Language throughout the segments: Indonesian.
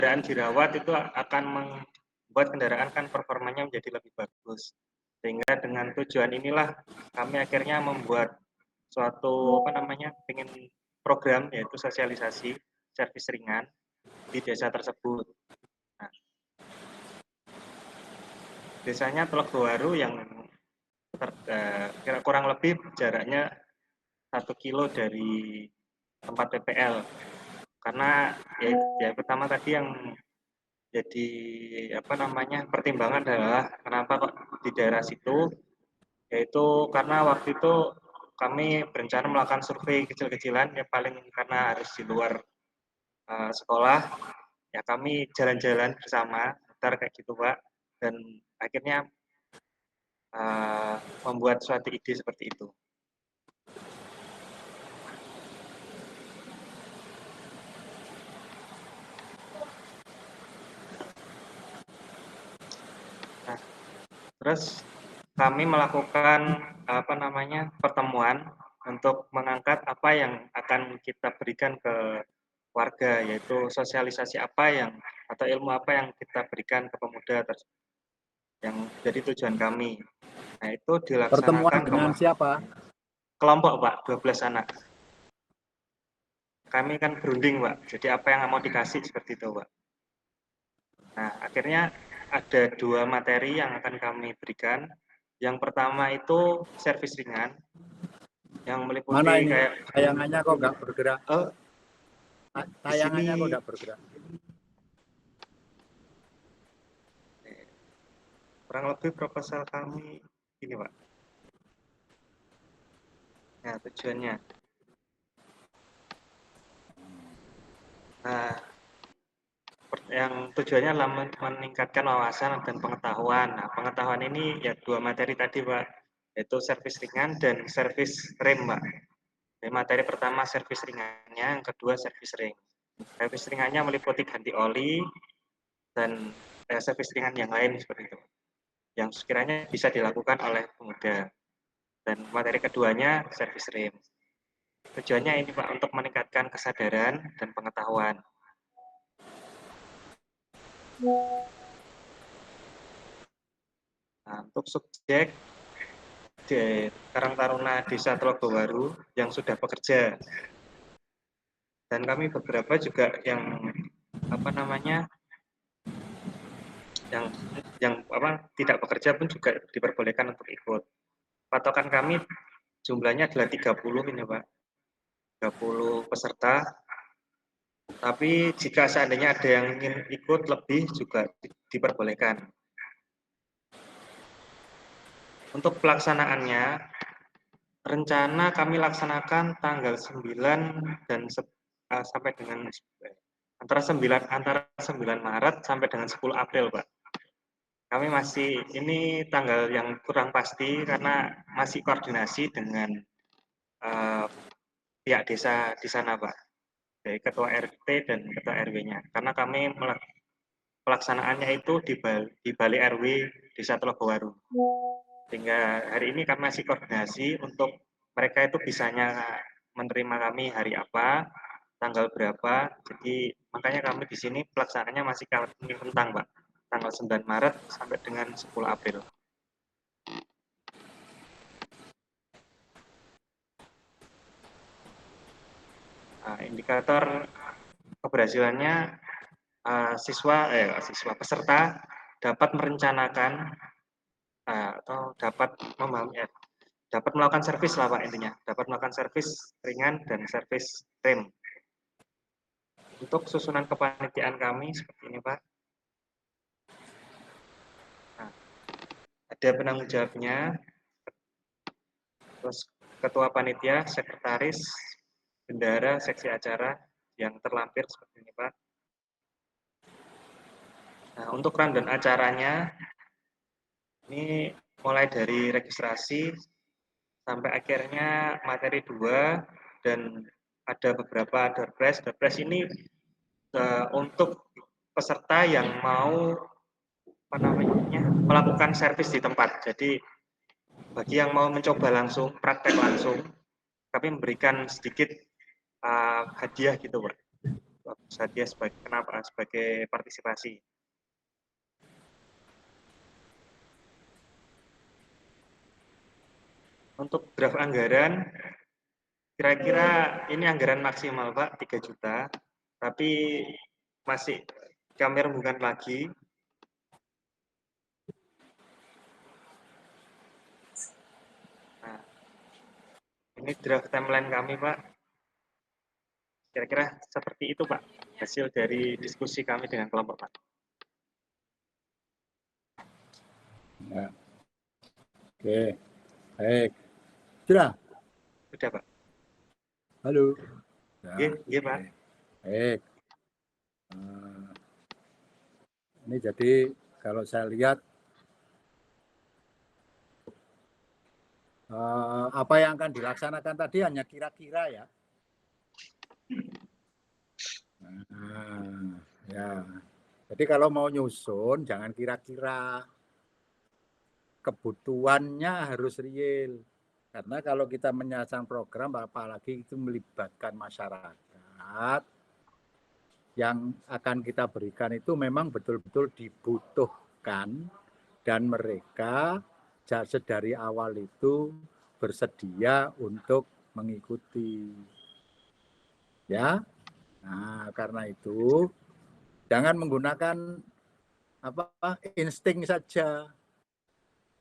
kendaraan dirawat itu akan membuat kendaraan kan performanya menjadi lebih bagus. Sehingga dengan tujuan inilah kami akhirnya membuat suatu ingin program yaitu sosialisasi servis ringan di desa tersebut. Nah, desanya Teluk Bawaru yang kurang lebih jaraknya 1 kilo dari tempat PPL. Karena ya pertama tadi yang jadi pertimbangan adalah kenapa kok di daerah situ, yaitu karena waktu itu kami berencana melakukan survei kecil-kecilan ya paling karena harus di luar sekolah ya kami jalan-jalan bersama ntar kayak gitu Pak, dan akhirnya membuat suatu ide seperti itu. Nah, terus kami melakukan pertemuan untuk mengangkat apa yang akan kita berikan ke warga, yaitu sosialisasi apa yang atau ilmu apa yang kita berikan ke pemuda tersebut yang jadi tujuan kami. Nah, itu dilaksanakan pertemuan dengan siapa? Kelompok Pak, 12 anak. Kami kan berunding Pak, jadi apa yang mau dikasih seperti itu Pak. Nah, akhirnya ada 2 materi yang akan kami berikan. Yang pertama itu servis ringan, yang meliputi Mana ini? kayak Tayangannya kok nggak bergerak? Tayangannya kok nggak bergerak? Kurang lebih proposal kami ini Pak. Nah, tujuannya. Nah, yang tujuannya adalah meningkatkan wawasan dan pengetahuan. Nah, pengetahuan ini ya 2 materi tadi Pak, yaitu servis ringan dan servis rem Pak. Jadi materi pertama servis ringannya, yang kedua servis ring. Servis ringannya meliputi ganti oli dan servis ringan yang lain seperti itu, yang sekiranya bisa dilakukan oleh pemuda. Dan materi keduanya servis rem. Tujuannya ini Pak, untuk meningkatkan kesadaran dan pengetahuan. Nah, untuk subjek di Karang Taruna Desa Teluk Bawaru yang sudah bekerja, dan kami beberapa juga yang tidak bekerja pun juga diperbolehkan untuk ikut. Patokan kami jumlahnya adalah 30 ini Pak, 30 peserta. Tapi jika seandainya ada yang ingin ikut lebih juga diperbolehkan. Untuk pelaksanaannya, rencana kami laksanakan tanggal 9 dan sampai dengan antara 9 Maret sampai dengan 10 April, Pak. Kami masih ini tanggal yang kurang pasti karena masih koordinasi dengan pihak desa di sana, Pak. Dari ketua RT dan ketua RW-nya. Karena kami pelaksanaannya itu di Balai RW Desa Teluk Bawaru. Sehingga hari ini kami masih koordinasi untuk mereka itu bisanya menerima kami hari apa, tanggal berapa. Jadi makanya kami di sini pelaksanaannya masih kami rentang, Pak. Tanggal 9 Maret sampai dengan 10 April. Nah, indikator keberhasilannya peserta dapat merencanakan atau dapat melakukan servis lah Pak intinya, dapat melakukan servis ringan dan servis rem. Untuk susunan kepanitiaan kami seperti ini Pak. Nah, ada penanggung jawabnya, terus ketua panitia, sekretaris, bendahara, seksi acara yang terlampir seperti ini Pak. Nah, untuk rundown acaranya, ini mulai dari registrasi sampai akhirnya materi 2 dan ada beberapa door prize. Door prize ini untuk peserta yang mau melakukan servis di tempat. Jadi bagi yang mau mencoba langsung, praktek langsung, kami memberikan sedikit hadiah gitu Pak. bersedia sebagai kenapa? Sebagai partisipasi. Untuk draft anggaran, kira-kira ini anggaran maksimal Pak 3 juta, tapi masih kami rembukan lagi. Nah, ini draft timeline kami Pak. Kira-kira seperti itu Pak, hasil dari diskusi kami dengan kelompok Pak. Ya. Oke, baik. Sudah? Sudah Pak. Halo. Iya, Ya, iya Pak. baik. Ini jadi kalau saya lihat apa yang akan dilaksanakan tadi hanya kira-kira ya. Nah, ya. Jadi kalau mau nyusun jangan kira-kira, kebutuhannya harus real. Karena kalau kita menyasar program apalagi itu melibatkan masyarakat, yang akan kita berikan itu memang betul-betul dibutuhkan dan mereka dari awal itu bersedia untuk mengikuti. Ya. Nah, karena itu jangan menggunakan insting saja.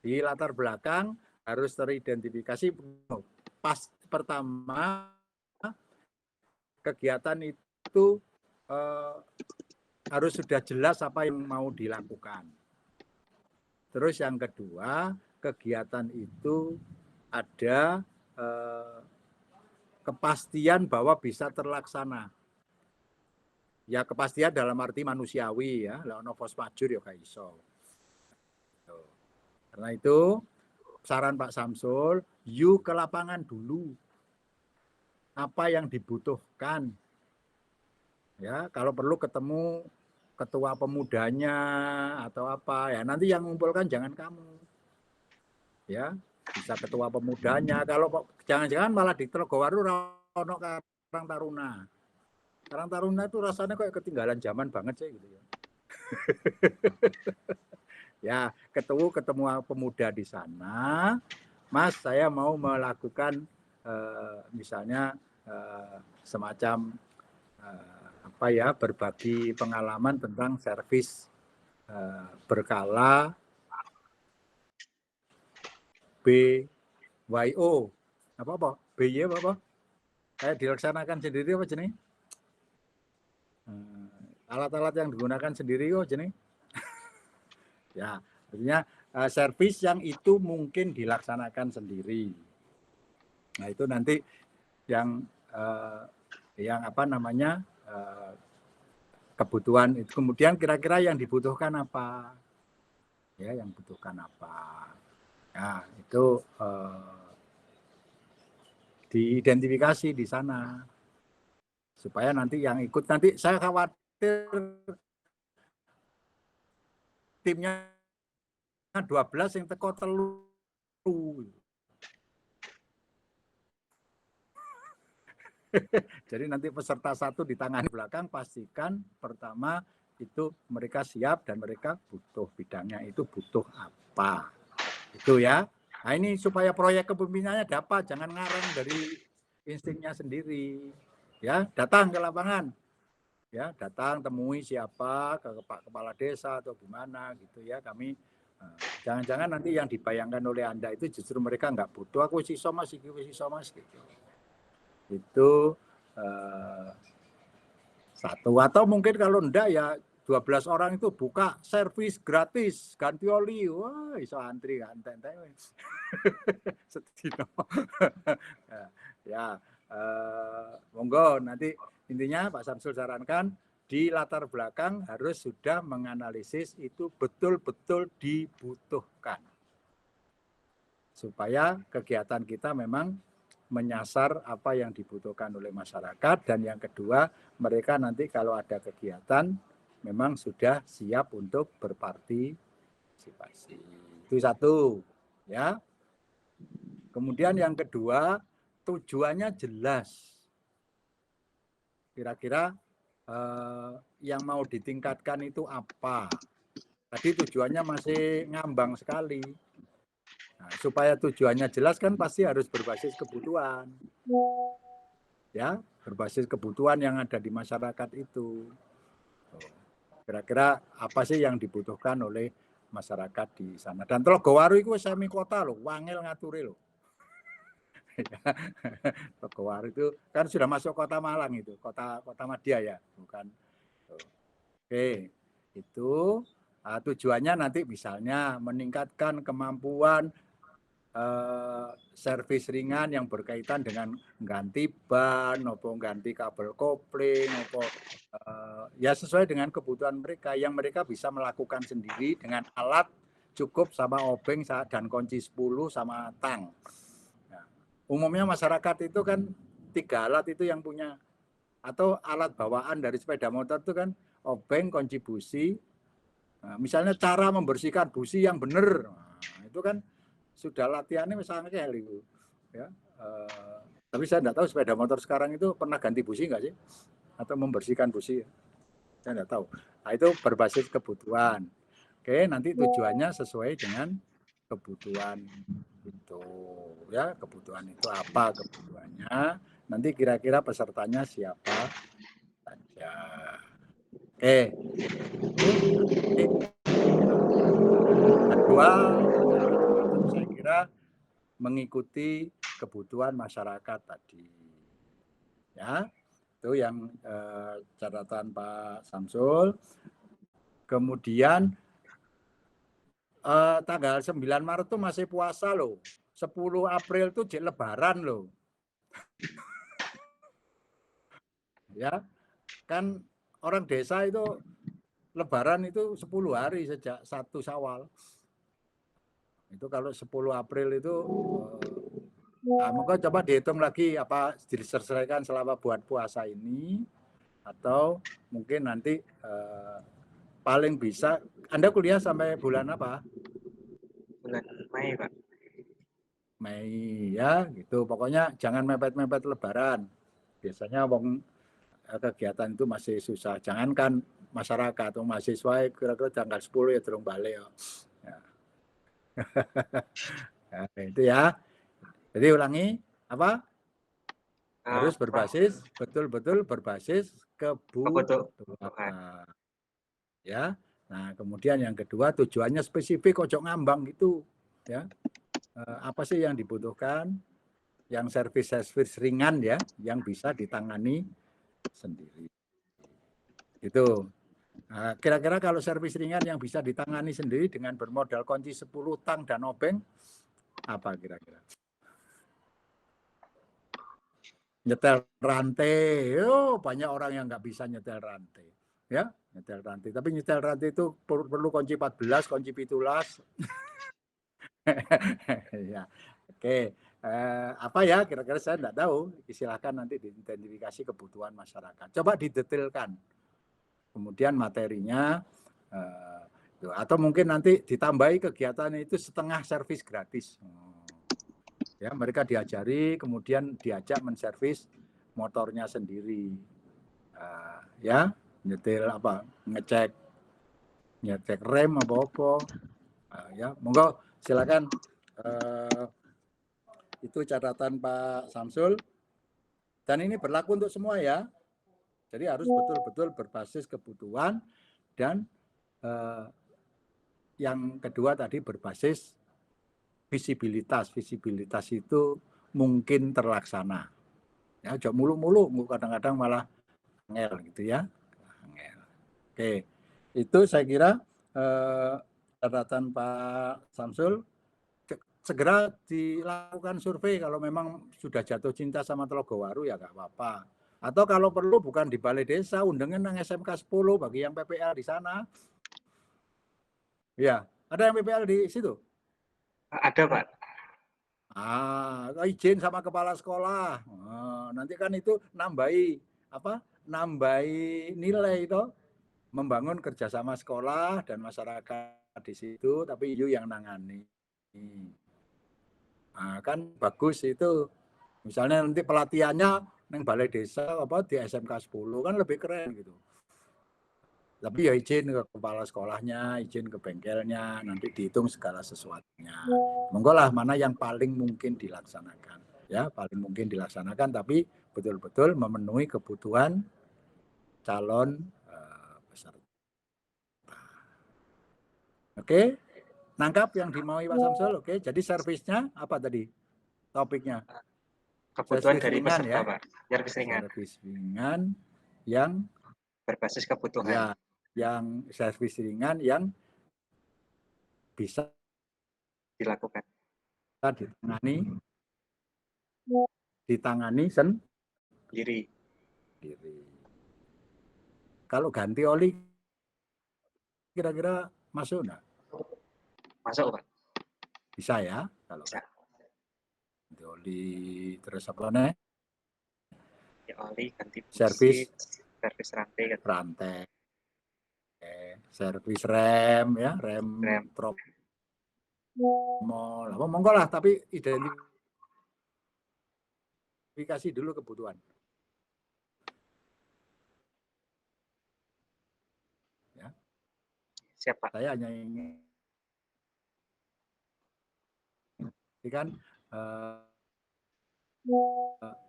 Di latar belakang harus teridentifikasi. Pas pertama kegiatan itu harus sudah jelas apa yang mau dilakukan. Terus yang kedua, kegiatan itu ada kepastian bahwa bisa terlaksana. Ya kepastian dalam arti manusiawi ya, ono force majeure ya gak iso. Karena itu saran Pak Samsul, you ke lapangan dulu. Apa yang dibutuhkan. Ya, kalau perlu ketemu ketua pemudanya atau apa ya, nanti yang mengumpulkan jangan kamu. Ya, bisa ketua pemudanya. Kalau jangan-jangan malah di Telogowaru ono Karang Taruna. Karang Taruna itu rasanya kayak ketinggalan zaman banget sih gitu ya. Ya, ketemu pemuda di sana. Mas, saya mau melakukan misalnya semacam apa ya, berbagi pengalaman tentang servis berkala BYO. Apa? BY apa? Kayak dilaksanakan sendiri apa jenis? Alat-alat yang digunakan sendiri kok jenis? Ya, artinya servis yang itu mungkin dilaksanakan sendiri. Nah, itu nanti yang apa namanya kebutuhan itu. Kemudian kira-kira yang dibutuhkan apa? Ya, yang butuhkan apa? Nah, itu diidentifikasi di sana supaya nanti yang ikut, nanti saya khawatir timnya 12 yang teko telu. Jadi nanti peserta satu di tangan belakang, pastikan pertama itu mereka siap dan mereka butuh bidangnya itu butuh apa. Itu ya. Nah, ini supaya proyek kepemimpinannya dapat, jangan ngarang dari instingnya sendiri. Ya, datang ke lapangan. Ya, datang temui siapa, ke Pak Kepala Desa atau gimana gitu ya. Kami jangan-jangan nanti yang dibayangkan oleh Anda itu justru mereka nggak butuh, aku siso mas gitu. Itu satu. Atau mungkin kalau enggak ya 12 orang itu buka servis gratis ganti oli. Wah, iso antri kan sedino. Ya, monggo nanti intinya Pak Samsul sarankan di latar belakang harus sudah menganalisis itu betul-betul dibutuhkan. Supaya kegiatan kita memang menyasar apa yang dibutuhkan oleh masyarakat, dan yang kedua mereka nanti kalau ada kegiatan memang sudah siap untuk berpartisipasi. Itu satu ya. Kemudian yang kedua, tujuannya jelas. Kira-kira yang mau ditingkatkan itu apa. Tadi tujuannya masih ngambang sekali. Nah, supaya tujuannya jelas kan pasti harus berbasis kebutuhan. Ya, berbasis kebutuhan yang ada di masyarakat itu. Kira-kira apa sih yang dibutuhkan oleh masyarakat di sana. Dan Telogowaru itu semi kota loh, wangil ngaturi loh. Telogowaru itu kan sudah masuk kota Malang itu, kota Madya ya, bukan. Oke, itu tujuannya nanti misalnya meningkatkan kemampuan servis ringan yang berkaitan dengan ganti ban, maupun ganti kabel kopling, maupun ya sesuai dengan kebutuhan mereka yang mereka bisa melakukan sendiri dengan alat cukup sama obeng dan kunci 10 sama tang. Nah, umumnya masyarakat itu kan 3 alat itu yang punya, atau alat bawaan dari sepeda motor itu kan obeng, kunci busi. Nah, misalnya cara membersihkan busi yang benar, nah, itu kan sudah latihannya misalnya kayak itu. Ya, tapi saya tidak tahu sepeda motor sekarang itu pernah ganti busi nggak sih? Atau membersihkan busi? Saya tidak tahu. Nah, itu berbasis kebutuhan. Oke, nanti tujuannya sesuai dengan kebutuhan itu. Ya, kebutuhan itu apa kebutuhannya? Nanti kira-kira pesertanya siapa saja. Oke, kedua, saya kira mengikuti kebutuhan masyarakat tadi. Ya, itu yang catatan Pak Samsul. Kemudian tanggal 9 Maret itu masih puasa loh. 10 April itu lebaran loh. Ya, kan orang desa itu lebaran itu 10 hari sejak 1 Syawal. Itu kalau 10 April itu maka coba dihitung lagi apa diselesaikan selama bulan puasa ini, atau mungkin nanti paling bisa Anda kuliah sampai bulan apa? Bulan Mei, Pak. Mei ya, gitu. Pokoknya jangan mepet-mepet lebaran. Biasanya kegiatan itu masih susah. Jangankan masyarakat, mahasiswa kira-kira tanggal 10 ya terung balik. Ya. Nah, itu ya. Jadi ulangi apa? Harus berbasis betul-betul berbasis kebutuhan. Ya. Nah, kemudian yang kedua tujuannya spesifik, ojo ngambang gitu, ya. Apa sih yang dibutuhkan? Yang servis-servis ringan ya, yang bisa ditangani sendiri. Itu. Nah, kira-kira kalau servis ringan yang bisa ditangani sendiri dengan bermodal kunci 10 tang dan obeng, apa kira-kira? Nyetel rantai, banyak orang yang nggak bisa nyetel rantai, ya nyetel rantai. Tapi nyetel rantai itu perlu kunci 14, kunci 17. Ya, oke. Apa ya kira-kira saya tidak tahu. Silahkan nanti diidentifikasi kebutuhan masyarakat. Coba didetailkan. Kemudian materinya, atau mungkin nanti ditambahi kegiatan itu setengah servis gratis. Ya, mereka diajari, kemudian diajak menservis motornya sendiri. Ya, nyetil apa, ngecek rem apa-apa. Ya, monggo silakan. Itu catatan Pak Samsul. Dan ini berlaku untuk semua ya. Jadi harus betul-betul berbasis kebutuhan, dan yang kedua tadi berbasis visibilitas. Visibilitas itu mungkin terlaksana. Ya, jauh mulu-mulu, kadang-kadang malah angel gitu ya. Angel. Oke, itu saya kira catatan Pak Samsul. Segera dilakukan survei kalau memang sudah jatuh cinta sama Telogowaru ya nggak apa-apa. Atau kalau perlu bukan di balai desa, undangan nang SMK 10 bagi yang PPL di sana. Ya, ada yang PPL di situ? Ada, Pak. Izin sama kepala sekolah. Nanti kan itu nambahi nilai itu, membangun kerjasama sekolah dan masyarakat di situ, tapi you yang nangani. Kan bagus itu. Misalnya nanti pelatihannya neng balai desa apa di SMK 10 kan lebih keren gitu. Tapi ya izin ke kepala sekolahnya, izin ke bengkelnya, nanti dihitung segala sesuatunya. Monggo lah mana yang paling mungkin dilaksanakan. Ya, paling mungkin dilaksanakan tapi betul-betul memenuhi kebutuhan calon peserta. Oke, nangkap yang dimaui Pak Samsul. Oke, jadi servisnya apa tadi topiknya? Kebutuhan Servis dari ringan peserta, ya. Pak. Servis ringan. Servis ringan yang Berbasis kebutuhan. ya, yang servis ringan yang bisa Dilakukan. ditangani sendiri. Kalau ganti oli kira-kira masuk enggak? Masuk, Pak. Bisa ya kalau Bisa. ganti oli terus apa nih? Ya, oli, ganti busi, servis rantai, servis rem ya, rem. Apa monggo lah, tapi identifikasi dulu kebutuhan. Ya. Siapa? Saya hanya ingin kan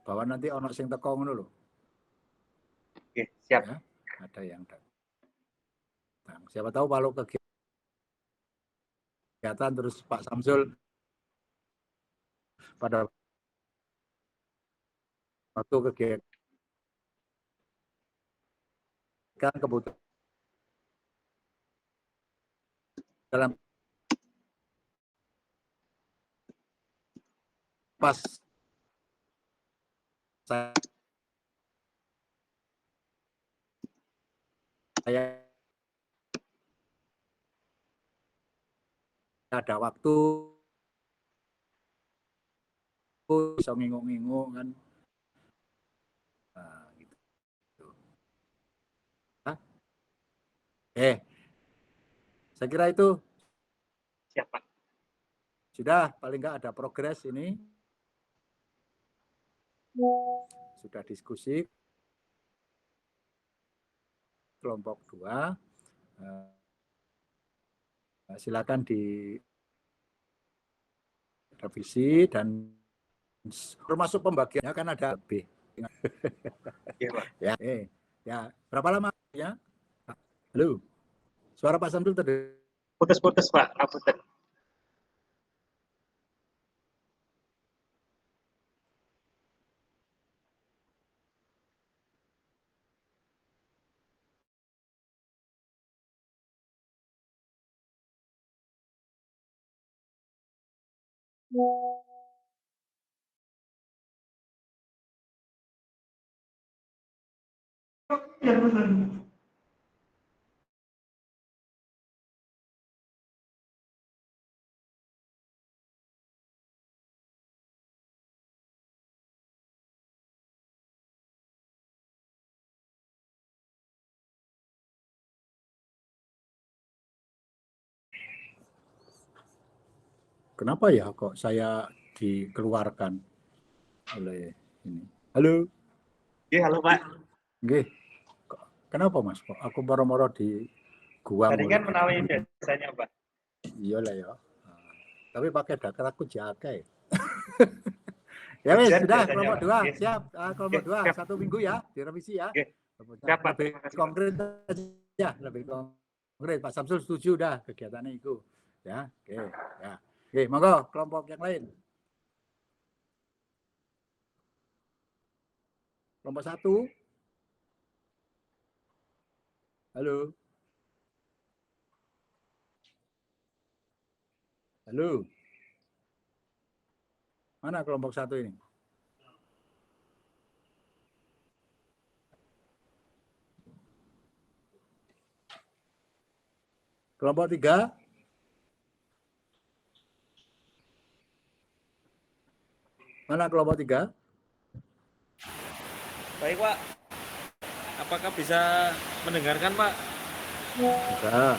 bahwa nanti ono sing teko ngono lho. Oke, siap. Ya, ada yang datang. Siapa tahu kalau kegiatan terus Pak Samsul pada waktu kegiatan kebutuhan dalam pas saya ada waktu bisa ngingung-ngingung kan. Nah, gitu. Saya kira itu siapa? Sudah paling nggak ada progres ini. Sudah diskusi kelompok 2. Silakan direvisi dan termasuk pembagiannya kan ada B. Ya, Pak. Ya, ya. Berapa lama ya? Halo. Suara Pak Samsul tadi. Putus-putus, Pak. Apunten. Kenapa ya kok saya dikeluarkan oleh ini? Halo. Halo, Pak. Nggih. Kenapa Mas? Kok aku moro-moro di gua Jaringan menawi biasanya, Pak. Iyalah ya. Tapi pakai data aku jaga. Ya wes, sudah kelompok 2 siap. Kelompok 2 1 minggu ya, direvisi ya. Lebih konkret aja, lebih konkret. Pak Samsul setuju dah kegiatannya itu. Ya, oke. Ya. Oke, monggo kelompok yang lain. Kelompok 1. Halo. Halo. Mana kelompok 1 ini? Kelompok 3. Mana kelompok 3? Baik, Pak. Apakah bisa mendengarkan, Pak? Bisa.